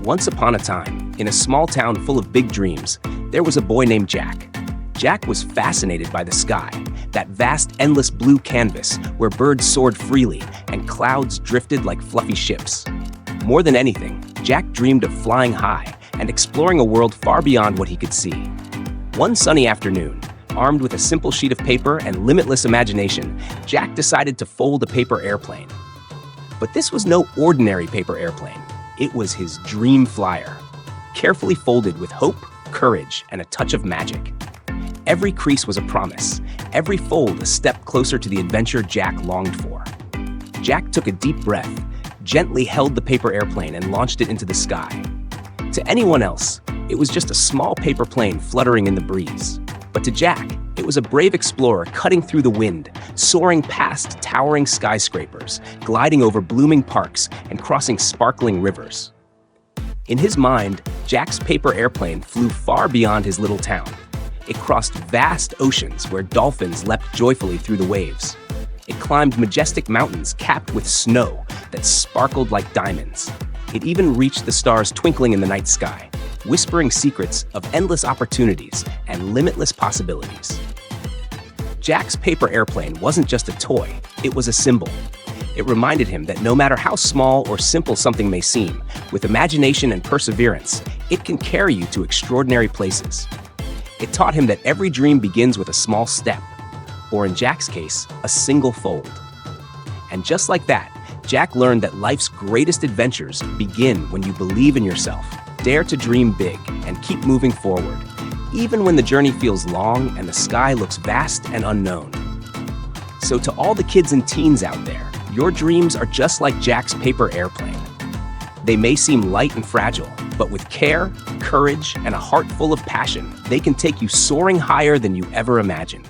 Once upon a time, in a small town full of big dreams, there was a boy named Jack. Jack was fascinated by the sky, that vast, endless blue canvas where birds soared freely and clouds drifted like fluffy ships. More than anything, Jack dreamed of flying high and exploring a world far beyond what he could see. One sunny afternoon, armed with a simple sheet of paper and limitless imagination, Jack decided to fold a paper airplane. But this was no ordinary paper airplane. It was his dream flyer, carefully folded with hope, courage, and a touch of magic. Every crease was a promise, every fold a step closer to the adventure Jack longed for. Jack took a deep breath, gently held the paper airplane, and launched it into the sky. To anyone else, it was just a small paper plane fluttering in the breeze. But to Jack, it was a brave explorer cutting through the wind, soaring past towering skyscrapers, gliding over blooming parks, and crossing sparkling rivers. In his mind, Jack's paper airplane flew far beyond his little town. It crossed vast oceans where dolphins leapt joyfully through the waves. It climbed majestic mountains capped with snow that sparkled like diamonds. It even reached the stars twinkling in the night sky, whispering secrets of endless opportunities and limitless possibilities. Jack's paper airplane wasn't just a toy, it was a symbol. It reminded him that no matter how small or simple something may seem, with imagination and perseverance, it can carry you to extraordinary places. It taught him that every dream begins with a small step, or in Jack's case, a single fold. And just like that, Jack learned that life's greatest adventures begin when you believe in yourself, dare to dream big, and keep moving forward, even when the journey feels long and the sky looks vast and unknown. So to all the kids and teens out there, your dreams are just like Jack's paper airplane. They may seem light and fragile, but with care, courage, and a heart full of passion, they can take you soaring higher than you ever imagined.